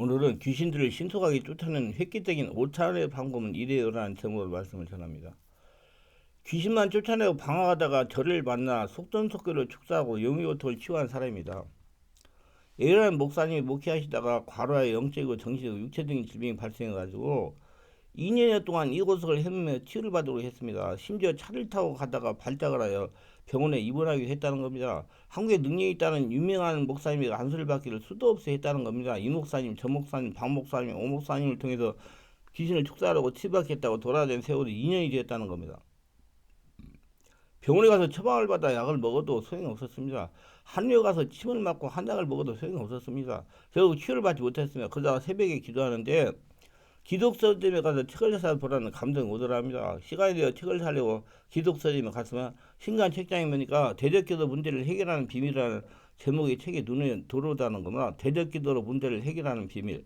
오늘은 귀신들을 신속하게 쫓아내는 획기적인 5차원의 방법은 이래요라는 제목으로 말씀을 전합니다. 귀신만 쫓아내고 방황하다가 저를 만나 속전속결로 축사하고 영유고통을 치유한 사람입니다. A라는 목사님이 목회하시다가 과로하여 영적이고 정신이고 육체적인 질병이 발생해가지고 2년여 동안 이곳을 헤매며 치유를 받도록 했습니다. 심지어 차를 타고 가다가 발작을 하여 병원에 입원하기도 했다는 겁니다. 한국에 능력이 있다는 유명한 목사님이 안수를 받기를 수도 없이 했다는 겁니다. 이 목사님, 저 목사님, 박 목사님, 오 목사님을 통해서 귀신을 축사하려고 치유받겠다고 돌아다닌 세월이 2년이 되었다는 겁니다. 병원에 가서 처방을 받아 약을 먹어도 소용이 없었습니다. 한의원 가서 침을 맞고 한약을 먹어도 소용이 없었습니다. 결국 치유를 받지 못했습니다. 그러다가 새벽에 기도하는데 기독서점에 가서 책을 사서 보라는 감동이 오더랍니다. 시간이 되어 책을 사려고 기독서점에 갔으면 신간 책장에 보니까 대적기도 문제를 해결하는 비밀이라는 제목의 책이 눈에 들어오다는 겁니다. 대적기도로 문제를 해결하는 비밀.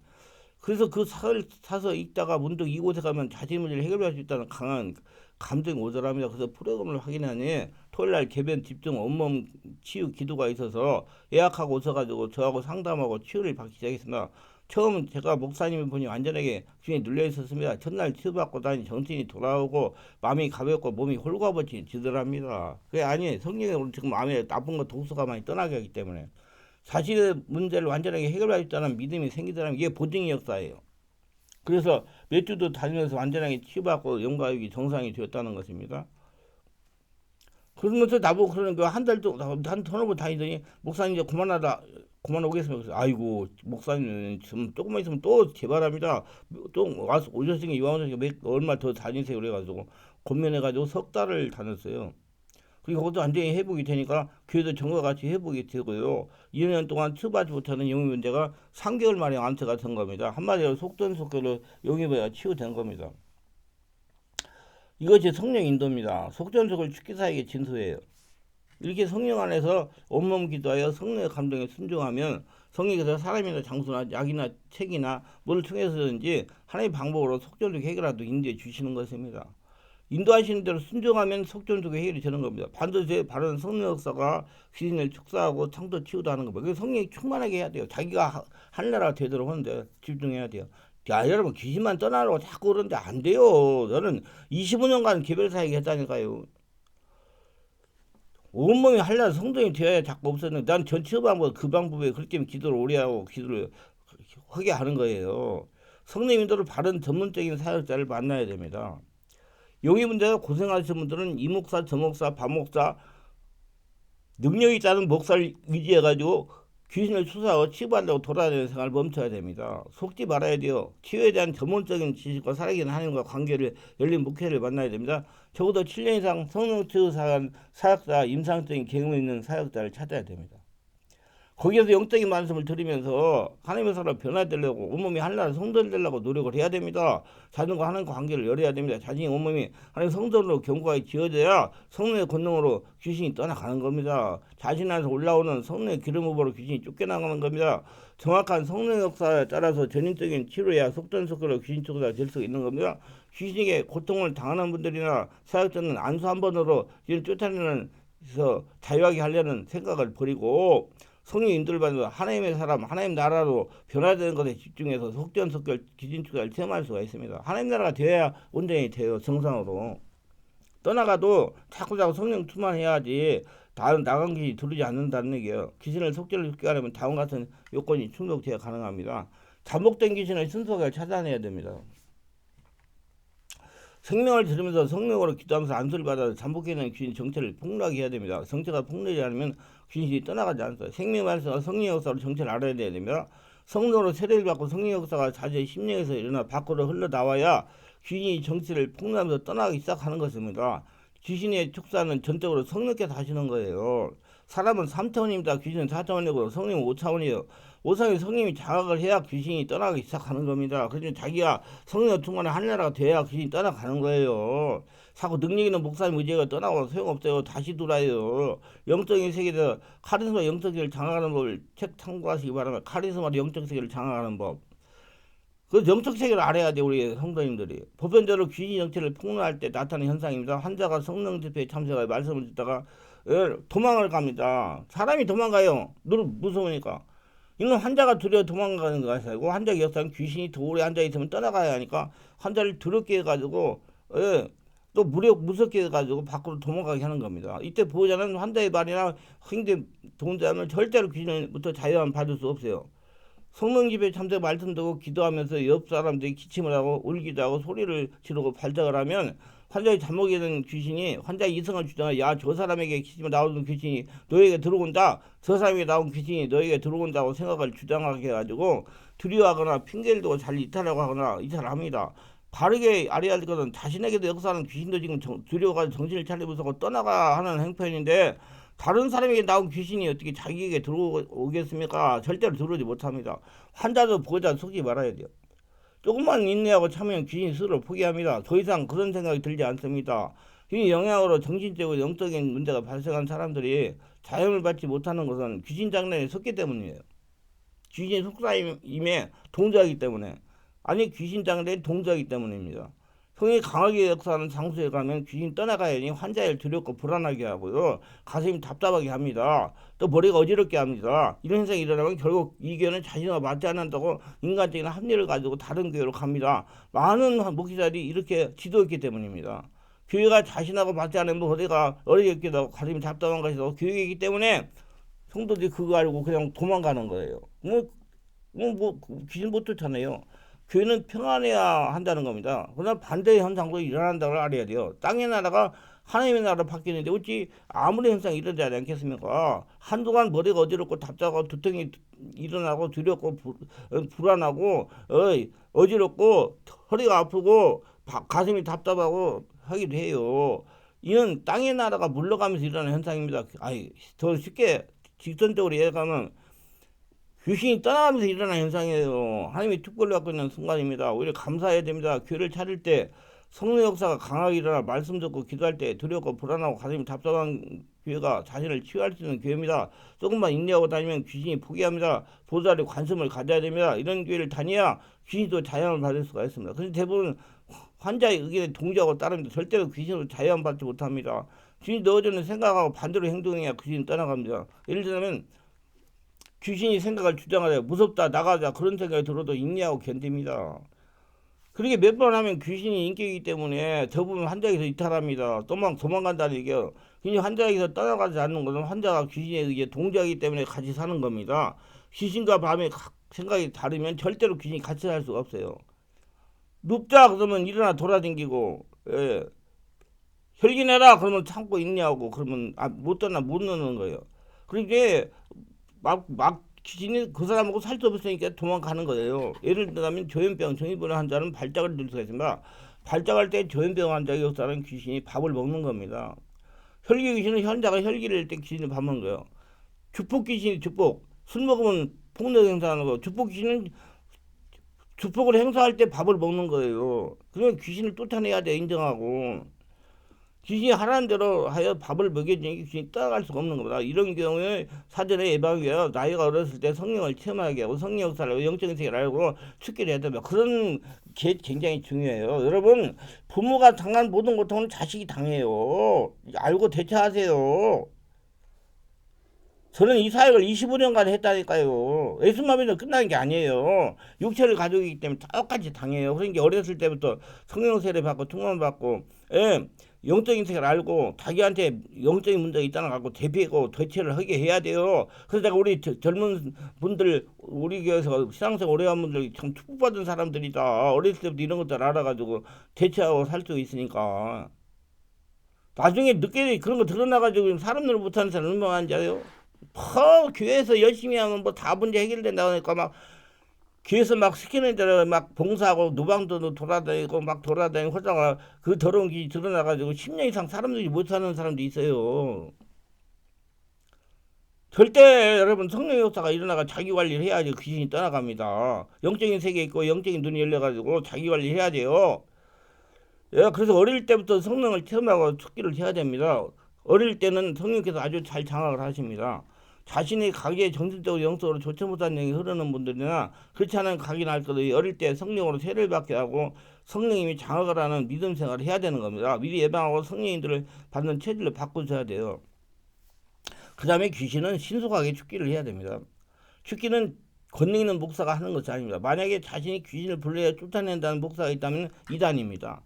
그래서 그 책을 사서 읽다가 문득 이곳에 가면 자신 문제를 해결할 수 있다는 강한 감동이 오더랍니다. 그래서 프로그램을 확인하니 토요일날 개변 집중 온몸 치유 기도가 있어서 예약하고 오셔가지고 저하고 상담하고 치유를 받기 시작했습니다. 처음 제가 목사님을 보니 완전하게 귀에 눌려 있었습니다. 첫날 치유받고 다니 정신이 돌아오고 마음이 가볍고 몸이 홀가분해지더랍니다. 그게 아니 성령이 지금 마음에 나쁜 거 독소가 많이 떠나게 하기 때문에 자신의 문제를 완전하게 해결할 수 있다는 믿음이 생기더라면 이게 보증의 역사예요. 그래서 몇 주도 다니면서 완전하게 치유받고 영과육이 정상이 되었다는 것입니다. 그러면서 나보고 그러는 거 한 달도 한 터널 다니더니 목사님 이제 그만오겠습니다. 그래서 아이고 목사님 좀 조금만 있으면 또 재발합니다. 또 와서 오셨으니 이왕 오셨으니 얼마 더 다니세요 그래가지고 권면해가지고 석 달을 다녔어요. 그리고 거기서 완전히 회복이 되니까 교회도 전과 같이 회복이 되고요. 2년 동안 치유받지 못하는 영의 문제가 3개월 만에 완치가 된 겁니다. 한마디로 속전속결로 영의가 치유된 겁니다. 이것이 성령 인도입니다. 속전속을 축기사에게 진소해요. 이렇게 성령 안에서 온몸 기도하여 성령의 감동에 순종하면 성령께서 사람이나 장소나 약이나 책이나 뭘 통해서든지 하나님의 방법으로 속전속 해결하도록 인도해 주시는 것입니다. 인도하시는 대로 순종하면 속전속의 해결이 되는 겁니다. 반드시 바른 성령 역사가 귀신을 축사하고 창도 치유도 하는 겁니다. 그래서 성령이 충만하게 해야 돼요. 자기가 하늘나라가 되도록 하는데 집중해야 돼요. 야 여러분 귀신만 떠나라고 자꾸 그러는데 안 돼요. 저는 25년간 개별 사역을 했다니까요. 온몸이 한날 성동이 되어야 자꾸 없었는데 난 전체 방법 그 방법에 그렇게 기도를 오래 하고 기도를 하게 하는 거예요. 성령 인도를 바른 전문적인 사역자를 만나야 됩니다. 용의 문제가 고생하시는 분들은 이 목사, 저 목사, 박 목사 능력이 있다는 목사를 의지해가지고 귀신을 수사하고 치부한다고 돌아다니는 생활을 멈춰야 됩니다. 속지 말아야 돼요. 치유에 대한 전문적인 지식과 살아계는 하나님과 관계를 열린 목회를 만나야 됩니다. 적어도 7년 이상 성령치유 사역자, 임상적인 경험이 있는 사역자를 찾아야 됩니다. 거기에서 영적인 말씀을 들으면서 하나님의 사람을 변화되려고 온몸이 하나님 성전 되려고 노력을 해야 됩니다. 자신과 하나님과 관계를 열어야 됩니다. 자신이 온몸이 하나님 성전으로 견고하게 지어져야 성령의 권능으로 귀신이 떠나가는 겁니다. 자신 안에서 올라오는 성령의 기름 후보로 귀신이 쫓겨나가는 겁니다. 정확한 성령 역사에 따라서 전인적인 치료야 속전속결로 귀신 쫓아가 될 수 있는 겁니다. 귀신에게 고통을 당하는 분들이나 사역자는 안수 한 번으로 귀신 쫓아내는 자유하게 하려는 생각을 버리고 성령 인도를 받는 하나님의 사람, 하나님 나라로 변화되는 것에 집중해서 속전속결 기진축을 체험할 수가 있습니다. 하나님 나라가 되어야 온전히 돼요. 정상으로. 떠나가도 자꾸 성령 충만해야지 나간 귀신이 들어오지 않는다는 얘기예요. 귀신을 속죄를 죽게 하려면 다음 같은 요건이 충족돼야 가능합니다. 잠복된 귀신을 신속하게 찾아내야 됩니다. 생명을 들으면서 성령으로 기도하면서 안수를 받아서 잠복해있는 귀신 정체를 폭로하게 해야 됩니다. 정체가 폭로하지 않으면 귀신이 떠나가지 않습니다. 생명 말씀과 성령 역사로 정체를 알아야 됩니다. 성령으로 세례를 받고 성령 역사가 자신의 심령에서 일어나 밖으로 흘러나와야 귀신이 정체를 폭로하면서 떠나기 시작하는 것입니다. 귀신의 축사는 전적으로 성령께서 하시는 거예요. 사람은 3차원입니다. 귀신은 4차원이고 성령은 5차원이에요. 5차원의 성령이 자각을 해야 귀신이 떠나기 시작하는 겁니다. 그래서 자기가 성령 충만한 하늘나라가 돼야 귀신이 떠나가는 거예요. 자꾸 능력 있는 목사님 의지가 떠나고 소용없어요. 다시 돌아요. 영적인 세계에서 카리스마 영적 세계를 장악하는 법을 책 참고하시기 바랍니다. 카리스마로 영적 세계를 장악하는 법. 그 영적 세계를 알아야 돼 우리 성도님들이. 보편적으로 귀신 정체를 폭로할 때 나타나는 현상입니다. 환자가 성령 집회에 참석하여 말씀을 듣다가 도망을 갑니다. 사람이 도망가요. 무서우니까. 이건 환자가 두려워 도망가는 것이고 환자 역사는 귀신이 더 오래 앉아 있으면 떠나가야 하니까 환자를 더럽게 해가지고 예, 또 무섭게 해가지고 밖으로 도망가게 하는 겁니다. 이때 보호자는 환자의 말이나 행동 동작을 절대로 귀신부터 자유함 받을 수 없어요. 성령 집에 참석 말씀 듣고 기도하면서 옆 사람들이 기침을 하고 울기도 하고 소리를 지르고 발작을 하면 환자의 잠복에 든 귀신이 환자의 이성을 주장해 야 저 사람에게 기침을 나오는 귀신이 너에게 들어온다 저 사람에게 나온 귀신이 너에게 들어온다고 생각을 주장하게 해가지고 두려워하거나 핑계를 대고 잘 이탈하고 하거나 이탈합니다. 바르게 알아야 할 것은 자신에게도 역사하는 귀신도 지금 두려워가지고 정신을 차리면서 떠나가 하는 행편인데 다른 사람에게 나온 귀신이 어떻게 자기에게 들어오겠습니까? 절대로 들어오지 못합니다. 환자도 보호자 속지 말아야 돼요. 조금만 인내하고 참으면 귀신이 스스로 포기합니다. 더 이상 그런 생각이 들지 않습니다. 이 영향으로 정신적으로 영적인 문제가 발생한 사람들이 자연을 받지 못하는 것은 귀신 장난에 섰기 때문이에요. 귀신 속삭임에 동조하기 때문에 아니 귀신 장난에 동조하기 때문입니다. 성이 강하게 역사하는 장소에 가면 귀신 떠나가야 하니 환자를 두렵고 불안하게 하고요. 가슴이 답답하게 합니다. 또 머리가 어지럽게 합니다. 이런 현상이 일어나면 결국 이 교회는 자신과 맞지 않는다고 인간적인 합리를 가지고 다른 교회로 갑니다. 많은 목회자들이 이렇게 지도했기 때문입니다. 교회가 자신하고 맞지 않으면 머리가 어리게 하고 가슴이 답답한 것이고 교회이기 때문에 성도들이 그거 알고 그냥 도망가는 거예요. 귀신 못 쫓아내요. 교회는 평안해야 한다는 겁니다. 그러나 반대의 현상도 일어난다고 알아야 돼요. 땅의 나라가 하나님의 나라로 바뀌는데 어찌 아무런 현상이 일어나지 않겠습니까? 한동안 머리가 어지럽고 답답하고 두통이 일어나고 두렵고 불안하고 어지럽고 허리가 아프고 가슴이 답답하고 하기도 해요. 이는 땅의 나라가 물러가면서 일어나는 현상입니다. 더 쉽게 직선적으로 얘기하면 귀신이 떠나가면서 일어나는 현상이에요. 하나님이 특권을 갖고 있는 순간입니다. 오히려 감사해야 됩니다. 교회를 차릴 때 성령 역사가 강하게 일어나 말씀 듣고 기도할 때 두렵고 불안하고 가슴이 답답한 교회가 자신을 치유할 수 있는 교회입니다. 조금만 인내하고 다니면 귀신이 포기합니다. 보살이 관심을 가져야 됩니다. 이런 교회를 다녀야 귀신도 자유함을 받을 수가 있습니다. 그런데 대부분 환자의 의견에 동조하고 따릅니다. 절대로 귀신으로 자유함 받지 못합니다. 귀신이 넣어주는 생각하고 반대로 행동해야 귀신이 떠나갑니다. 예를 들면 귀신이 생각을 주장하려 무섭다 나가자 그런 생각이 들어도 인내하고 견딥니다. 그렇게 몇 번 하면 귀신이 인격이기 때문에 대부분 환자에게서 이탈합니다. 도망간다는 얘기예요. 그냥 환자에게서 떠나가지 않는 것은 환자가 귀신에 의해 동조하기 때문에 같이 사는 겁니다. 귀신과 밤에 생각이 다르면 절대로 귀신이 같이 살 수가 없어요. 눕자 그러면 일어나 돌아다니고 혈기내라 그러면 참고 인내하고 그러면 못 떠나 못 넣는 거예요. 그러니까 막 귀신이 그 사람하고 살 수 없으니까 도망가는 거예요. 예를 들면 조현병 정신불안 환자는 발작을 들 수가 있습니다. 발작할 때 조현병 환자의 역사는 귀신이 밥을 먹는 겁니다. 혈기 귀신은 환자가 혈기를 낼 때 귀신이 밥 먹는 거예요. 주폭 귀신이 주폭 술 먹으면 폭력 행사하는 거. 주폭 귀신은 주폭을 행사할 때 밥을 먹는 거예요. 그러면 귀신을 쫓아내야 돼 인정하고. 귀신이 하라는 대로 하여 밥을 먹여주니 귀신이 따라갈 수가 없는 겁니다. 이런 경우에 사전에 예방위하여 나이가 어렸을 때 성령을 체험하게 하고 성령 역사를 알고 영적인 세계를 알고 축기를 해야 됩니다. 그런 게 굉장히 중요해요. 여러분 부모가 당한 모든 고통은 자식이 당해요. 알고 대처하세요. 저는 이 사역을 25년간 했다니까요. 예수님하면 끝나는 게 아니에요. 육체를 가지고 있기 때문에 똑같이 당해요. 그러니까 어렸을 때부터 성령 세례 받고 충만 받고 영적인 세계를 알고 자기한테 영적인 문제가 있다는 걸 알고 대비하고 대처를 하게 해야 돼요. 그래서 내가 우리 젊은 분들 우리 교회에서 신앙생 오래 한 분들 참 축복받은 사람들이다. 어렸을 때부터 이런 것들 알아가지고 대처하고 살 수 있으니까. 나중에 늦게 그런 거 드러나가지고 사람들 못하는 사람 얼마나 많은지 알아요? 교회에서 열심히 하면 뭐 다 문제 해결된다고 하니까 막 교회에서 막 시키는 대로 막 봉사하고 노방도 돌아다니고 막 돌아다니고 하다가 그 더러운 길이 드러나가지고 10년 이상 사람들이 못 사는 사람도 있어요. 절대 여러분 성령 역사가 일어나가 자기 관리를 해야지 귀신이 떠나갑니다. 영적인 세계에 있고 영적인 눈이 열려가지고 자기 관리를 해야 돼요. 그래서 어릴 때부터 성령을 체험하고 축기를 해야 됩니다. 어릴 때는 성령께서 아주 잘 장악을 하십니다. 자신이 가기에 정신적으로 영적으로 좋지 못한 영이 흐르는 분들이나 그렇지 않은 가긴 할 것도 어릴 때 성령으로 세례를 받게 하고 성령님이 장악을 하는 믿음 생활을 해야 되는 겁니다. 미리 예방하고 성령님들을 받는 체질을 바꾸셔야 돼요. 그 다음에 귀신은 신속하게 축기를 해야 됩니다. 축기는 권능 있는 목사가 하는 것이 아닙니다. 만약에 자신이 귀신을 불러야 쫓아낸다는 목사가 있다면 이단입니다.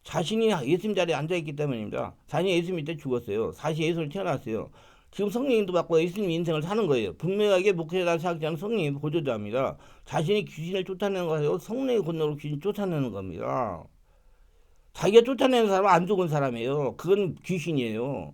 자신이 예수님 자리에 앉아있기 때문입니다. 자신이 예수 믿때 죽었어요. 다시 예수를 태어났어요. 지금 성령님도 받고 예수님 인생을 사는 거예요. 분명하게 목회자를 생각하는 성령이 보조자입니다. 자신이 귀신을 쫓아내는 것이고 성령의 권능으로 귀신 쫓아내는 겁니다. 자기가 쫓아내는 사람은 안 죽은 사람이에요. 그건 귀신이에요.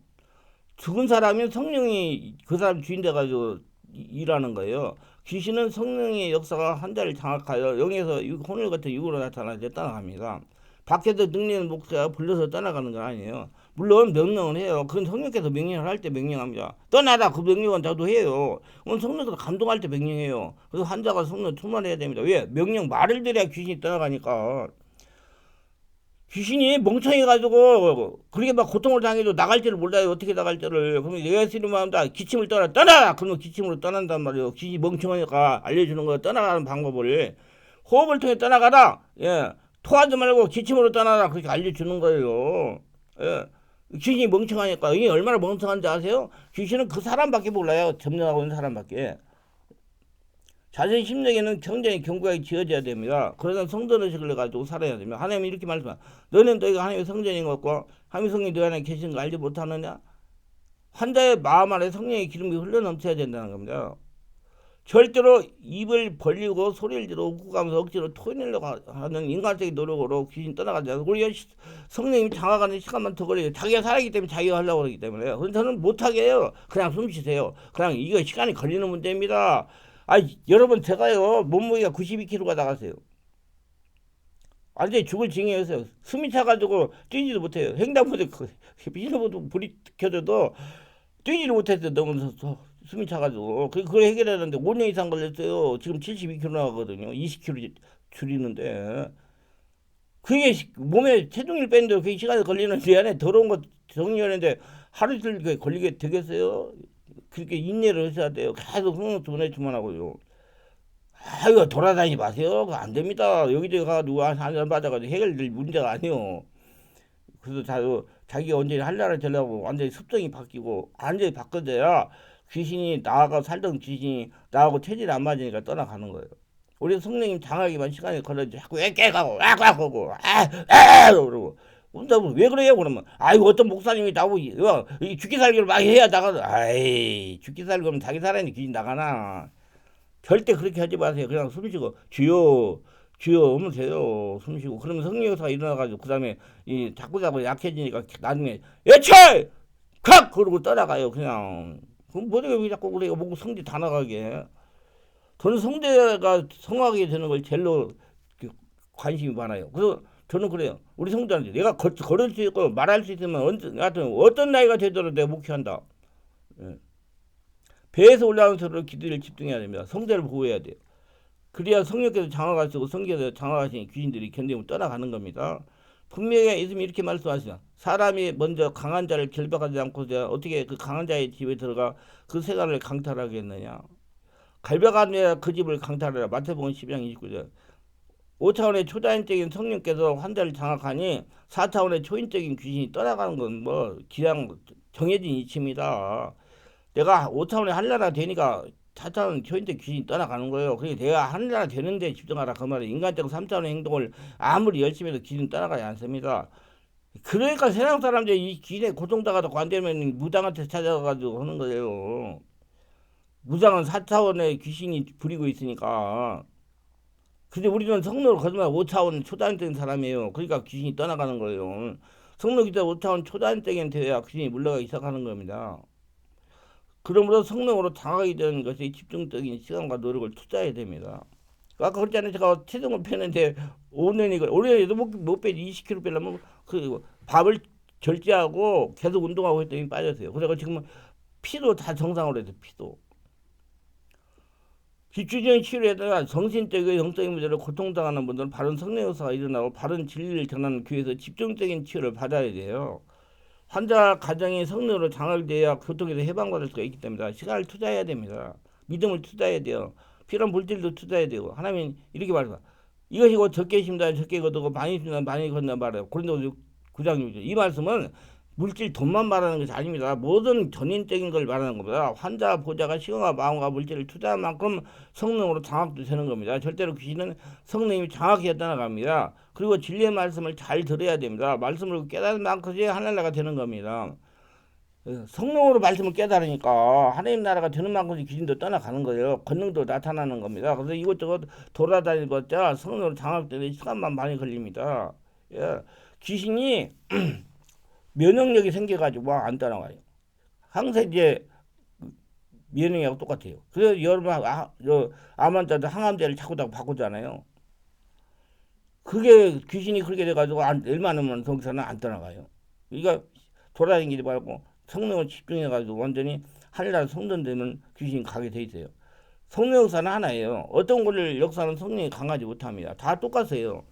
죽은 사람은 성령이 그 사람 주인 돼가지고 일하는 거예요. 귀신은 성령의 역사가 환자를 장악하여 영에서 혼을 같은 육으로 나타나서 떠나갑니다. 밖에서 능력있는 목사가 불러서 떠나가는 건 아니에요. 물론 명령을 해요. 그건 성령께서 명령을 할 때 명령합니다. 떠나라 그 명령은 저도 해요. 오늘 성령께서 감동할 때 명령해요. 그래서 환자가 성령 충만해야 됩니다. 왜? 명령 말을 들여야 귀신이 떠나가니까. 귀신이 멍청해가지고 그렇게 막 고통을 당해도 나갈 줄을 몰라요. 어떻게 나갈 줄을. 그러면 내가 쓰는 마음다 기침을 떠나. 그러면 기침으로 떠난단 말이에요. 귀신이 멍청하니까 알려주는 거 떠나가는 방법을 호흡을 통해 떠나가라. 예, 토하지 말고 기침으로 떠나라. 그렇게 알려주는 거예요. 예. 귀신이 멍청하니까. 이게 얼마나 멍청한지 아세요? 귀신은 그 사람밖에 몰라요. 점령하고 있는 사람밖에. 자신 심령에는 경전이 견고하게 지어져야 됩니다. 그러나 성전의식을 가지고 살아야 됩니다. 하나님이 이렇게 말씀합니다. 너는 너희가 하나님의 성전인 것 같고 하나님의 성령이 너희 안에 계신 거 알지 못하느냐? 환자의 마음 안에 성령의 기름이 흘러넘쳐야 된다는 겁니다. 절대로 입을 벌리고 소리를 지르고 웃고가면서 억지로 토해내려고 하는 인간적인 노력으로 귀신 떠나가지 않고 우리가 성령님이 장악하는 시간만 더 걸려요. 자기가 살아있기 때문에 자기가 하려고 그러기 때문에. 그래서 저는 못하게 해요. 그냥 숨 쉬세요. 그냥 이거 시간이 걸리는 문제입니다. 여러분 제가요 몸무게가 92kg가 나갔어요. 완전히 죽을 징해였어요. 숨이 차가지고 뛰지도 못해요. 횡단보도 비닐보도 불이 켜져도 뛰지를 못했어요. 너무 숨이 차가지고 그걸 해결하는데 5년 이상 걸렸어요. 지금 72kg 나가거든요. 20kg 줄이는데 그게 몸에 체중을 빼는데 그게 시간이 걸리는데 안에 더러운 거 정리하는데 하루 이틀 걸리게 되겠어요? 그렇게 인내를 하셔야 돼요. 계속 성령 보내주만 하고요. 이거 돌아다니지 마세요. 그거 안 됩니다. 여기저기 가 누가 한잔 받아가지고 해결될 문제가 아니요. 그래서 자기가 언제 할라를 되려고 완전히 습성이 바뀌고 완전히 바꿔져야 귀신이 나하고 살던 귀신이 나하고 체질이 안 맞으니까 떠나가는 거예요. 우리 성령님 장하기만 시간이 걸려지 자꾸 애깨가고 하고 그러고 그러면 왜 그래요? 그러면 아이고 어떤 목사님이 나보고 죽기 살기를 막 해야 나가. 죽기 살기 하면 자기 살아있는 귀신 나가나. 절대 그렇게 하지 마세요. 그냥 숨 쉬고 주여 하면 돼요. 숨 쉬고 그러면 성령 역사가 일어나가지고 그 다음에 이 자꾸 약해지니까 나중에 예체 칵 그러고 떠나가요. 그냥 그럼 뭐래요? 왜 자꾸 그래요? 뭐 성질 다 나가게. 저는 성대가 성하게 되는 걸 제일로 관심이 많아요. 그래서 저는 그래요. 우리 성도한테 내가 걸을 수 있고 말할 수 있으면 하여튼 어떤 나이가 되더라도 내가 목회한다. 예. 배에서 올라오는 소리로 기도를 집중해야 됩니다. 성대를 보호해야 돼요. 그래야 성령께서 장악하시고 성경에서 장악하신 귀신들이 견디면 떠나가는 겁니다. 분명히 예수님이 이렇게 말씀하시죠. 사람이 먼저 강한 자를 결박하지 않고 어떻게 그 강한 자의 집에 들어가 그 세간을 강탈하겠느냐. 갈박하느냐 그 집을 강탈하라. 마태복음 12장 29절. 5차원의 초자연적인 성령께서 환자를 장악하니 4차원의 초인적인 귀신이 떠나가는 건 뭐 그냥 정해진 이치입니다. 내가 5차원의 한나라 되니까 4차원 초인적 귀신이 떠나가는 거예요. 그러니까 내가 한나라 되는데 집중하라 그 말이에요. 인간적 3차원의 행동을 아무리 열심히 해도 귀신이 떠나가지 않습니다. 그러니까 세상 사람들이 이 귀신에 고통당하다고 안 되면 무당한테 찾아가지고 하는 거예요. 무당은 4차원의 귀신이 부리고 있으니까. 근데 우리는 성령을 거짓말 5차원 초단적인 사람이에요. 그러니까 귀신이 떠나가는 거예요. 성령 기자 5차원 초단적인 되어야 귀신이 물러가기 시작하는 겁니다. 그러므로 성령으로 장하게 되는 것이 집중적인 시간과 노력을 투자해야 됩니다. 아까 그랬잖아요. 제가 체중을 빼는데 5년에도 못 빼지 20kg 빼려면 그 밥을 절제하고 계속 운동하고 했더니 빠졌어요. 그래서 지금 피도 다 정상으로 해서 피도. 집중적인 치료에 따라 정신적이고 영적인 문제로 고통당하는 분들은 바른 성령 역사가 일어나고 바른 진리를 전하는 교회에서 집중적인 치료를 받아야 돼요. 환자 가정이 성령으로 장악돼야 고통에서 해방받을 수가 있기 때문에 시간을 투자해야 됩니다. 믿음을 투자해야 돼요. 필요한 물질도 투자해야 되고 하나님 이렇게 말합니다. 이것이 곧 적게 심다 적게 거두고 많이 심다 많이 거둔다 말해요. 고린도서 9장 6절. 이 말씀은 물질 돈만 말하는 것이 아닙니다. 모든 전인적인 걸 말하는 겁니다. 환자 보좌가 시간과 마음과 물질을 투자한 만큼 성령으로 장악도 되는 겁니다. 절대로 귀신은 성령님이 장악해 떠나갑니다. 그리고 진리의 말씀을 잘 들어야 됩니다. 말씀을 깨닫는 만큼이 하나님 나라가 되는 겁니다. 성령으로 말씀을 깨달으니까 하나님 나라가 되는 만큼 귀신도 떠나가는 거예요. 권능도 나타나는 겁니다. 그래서 이것저것 돌아다니는 것자 성령으로 장악되는 시간만 많이 걸립니다. 예. 귀신이 면역력이 생겨가지고 안 떠나가요. 항생제 면역하고 똑같아요. 그래서 여러분 암 환자들 항암제를 자꾸 바꾸잖아요. 그게 귀신이 그렇게 돼가지고 얼마나면 거기서는 안 떠나가요. 그러니까 돌아다니지 말고 성령을 집중해가지고 완전히 하늘나라 성전되면 귀신이 가게 돼 있어요. 성령 역사는 하나예요. 어떤 거를 역사는 성령이 강하지 못합니다. 다 똑같아요.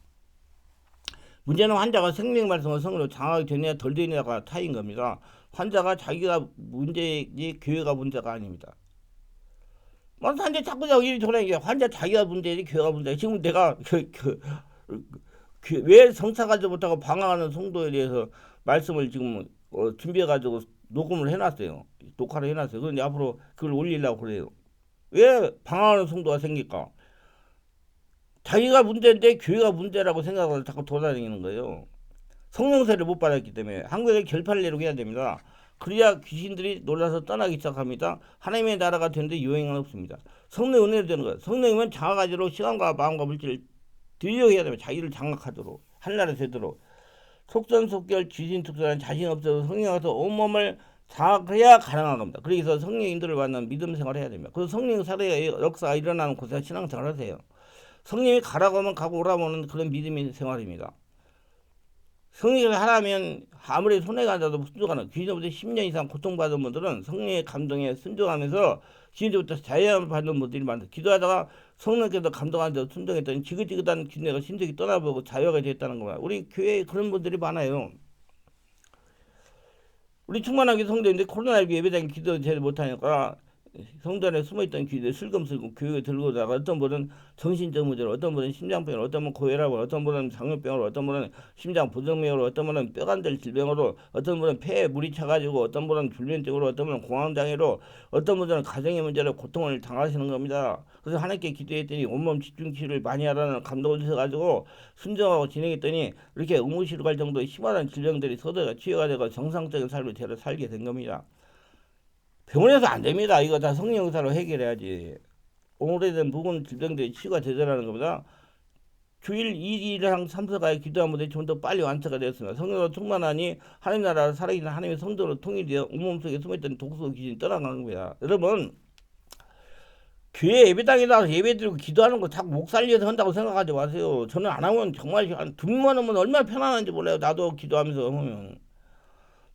문제는 환자가 생명 말씀을 성령으로 장악이 되느냐 덜 되느냐가 타인 겁니다. 환자가 자기가 문제지 교회가 문제가 아닙니다. 환자 자꾸 이리 돌아다니게 환자 자기가 문제지 교회가 문제지. 지금 내가 왜 성사가지 못하고 방황하는 성도에 대해서 말씀을 지금 준비해가지고 녹음을 해놨어요. 녹화를 해놨어요. 그런데 앞으로 그걸 올리려고 그래요. 왜 방황하는 성도가 생길까? 자기가 문제인데 교회가 문제라고 생각을 자꾸 돌아다니는 거예요. 성령세를 못 받았기 때문에 한국에 결판을 내리게 해야 됩니다. 그래야 귀신들이 놀라서 떠나기 시작합니다. 하나님의 나라가 되는데 요행은 없습니다. 성령 은혜로 되는 거예요. 성령이면 장악하도록 시간과 마음과 물질을 들여야 됩니다. 자기를 장악하도록 하늘나라 되도록 속전속결 귀신특수라는 자신 없어서 성령 와서 온몸을 장악해야 가능한 겁니다. 그래서 성령 인도를 받는 믿음 생활을 해야 됩니다. 그래서 성령 사례의 역사가 일어나는 곳에서 신앙생활을 하세요. 성령이 가라고 하면 가고 오라고 하는 그런 믿음의 생활입니다. 성령이 하라면 아무리 손해가 안 나도 순종하는 귀신으로부터 10년 이상 고통받은 분들은 성령의 감동에 순종하면서 귀신으로부터 자유함을 받는 분들이 많다. 기도하다가 성령께서 감동하면서 순종했더니 지긋지긋한 귀신의 심적이 떠나보고 자유하게 됐다는 겁니다. 우리 교회에 그런 분들이 많아요. 우리 충만하게 성도인데 코로나19 예배당에 기도 제대로 못하니까 성도 안에 숨어있던 귀신들 슬금슬금 교육에 들고 다가 어떤 분은 정신적 문제로, 어떤 분은 심장병으로, 어떤 분은 고혈압으로, 어떤 분은 당뇨병으로, 어떤 분은 심장 부정맥으로, 어떤 분은 뼈간질 질병으로, 어떤 분은 폐에 물이 차가지고, 어떤 분은 불면증으로, 어떤 분은 공황장애로, 어떤 분들은 가정의 문제로 고통을 당하시는 겁니다. 그래서 하나님께 기도했더니 온몸 집중치료를 많이 하라는 감동을 주셔가지고 순종하고 진행했더니 이렇게 의무실로 갈 정도의 심한 질병들이 서서히 치유가 되고 정상적인 삶을 살게 된 겁니다. 병원에서 안 됩니다. 이거 다 성령 의사로 해결해야지. 오래된 부분 질병들이 치유가 되더라는 겁니다. 주일 2일이랑 3서가에 기도하면 좀 더 빨리 완처가 되었습니다. 성령으로 충만하니 하나님 나라 살아있는 하나님의 성도로 통일되어 온몸 속에 숨어있던 독소 귀신이 떠나간 겁니다. 여러분 교회 예배당에 나와서 예배드리고 기도하는 거 자꾸 목 살려서 한다고 생각하지 마세요. 저는 안 하면 정말 한 2만 원면 얼마나 편안한지 몰라요. 나도 기도하면서 하면.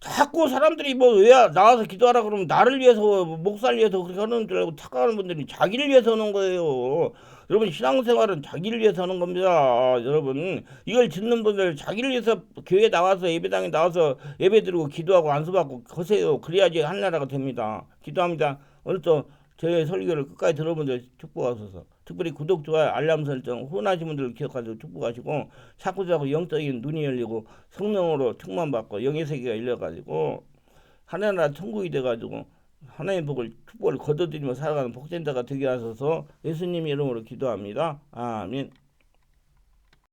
자꾸 사람들이 뭐 왜 나와서 기도하라 그러면 나를 위해서 목살 위해서 그렇게 하는 줄 알고 착각하는 분들이 자기를 위해서 하는 거예요. 여러분 신앙생활은 자기를 위해서 하는 겁니다. 여러분 이걸 듣는 분들 자기를 위해서 교회에 나와서 예배당에 나와서 예배드리고 기도하고 안수받고 하세요. 그래야지 하늘나라가 됩니다. 기도합니다. 오늘 또 저의 설교를 끝까지 들어본들 축복하소서. 특별히 구독, 좋아요, 알람 설정, 후원하신 분들을 기억하시고 축복하시고 자꾸자꾸 영적인 눈이 열리고 성령으로 충만받고 영의 세계가 열려가지고 하나나라 천국이 돼가지고 하나님의 복을 축복을 거둬들이며 살아가는 복전자가 되게 하소서 예수님 이름으로 기도합니다. 아멘.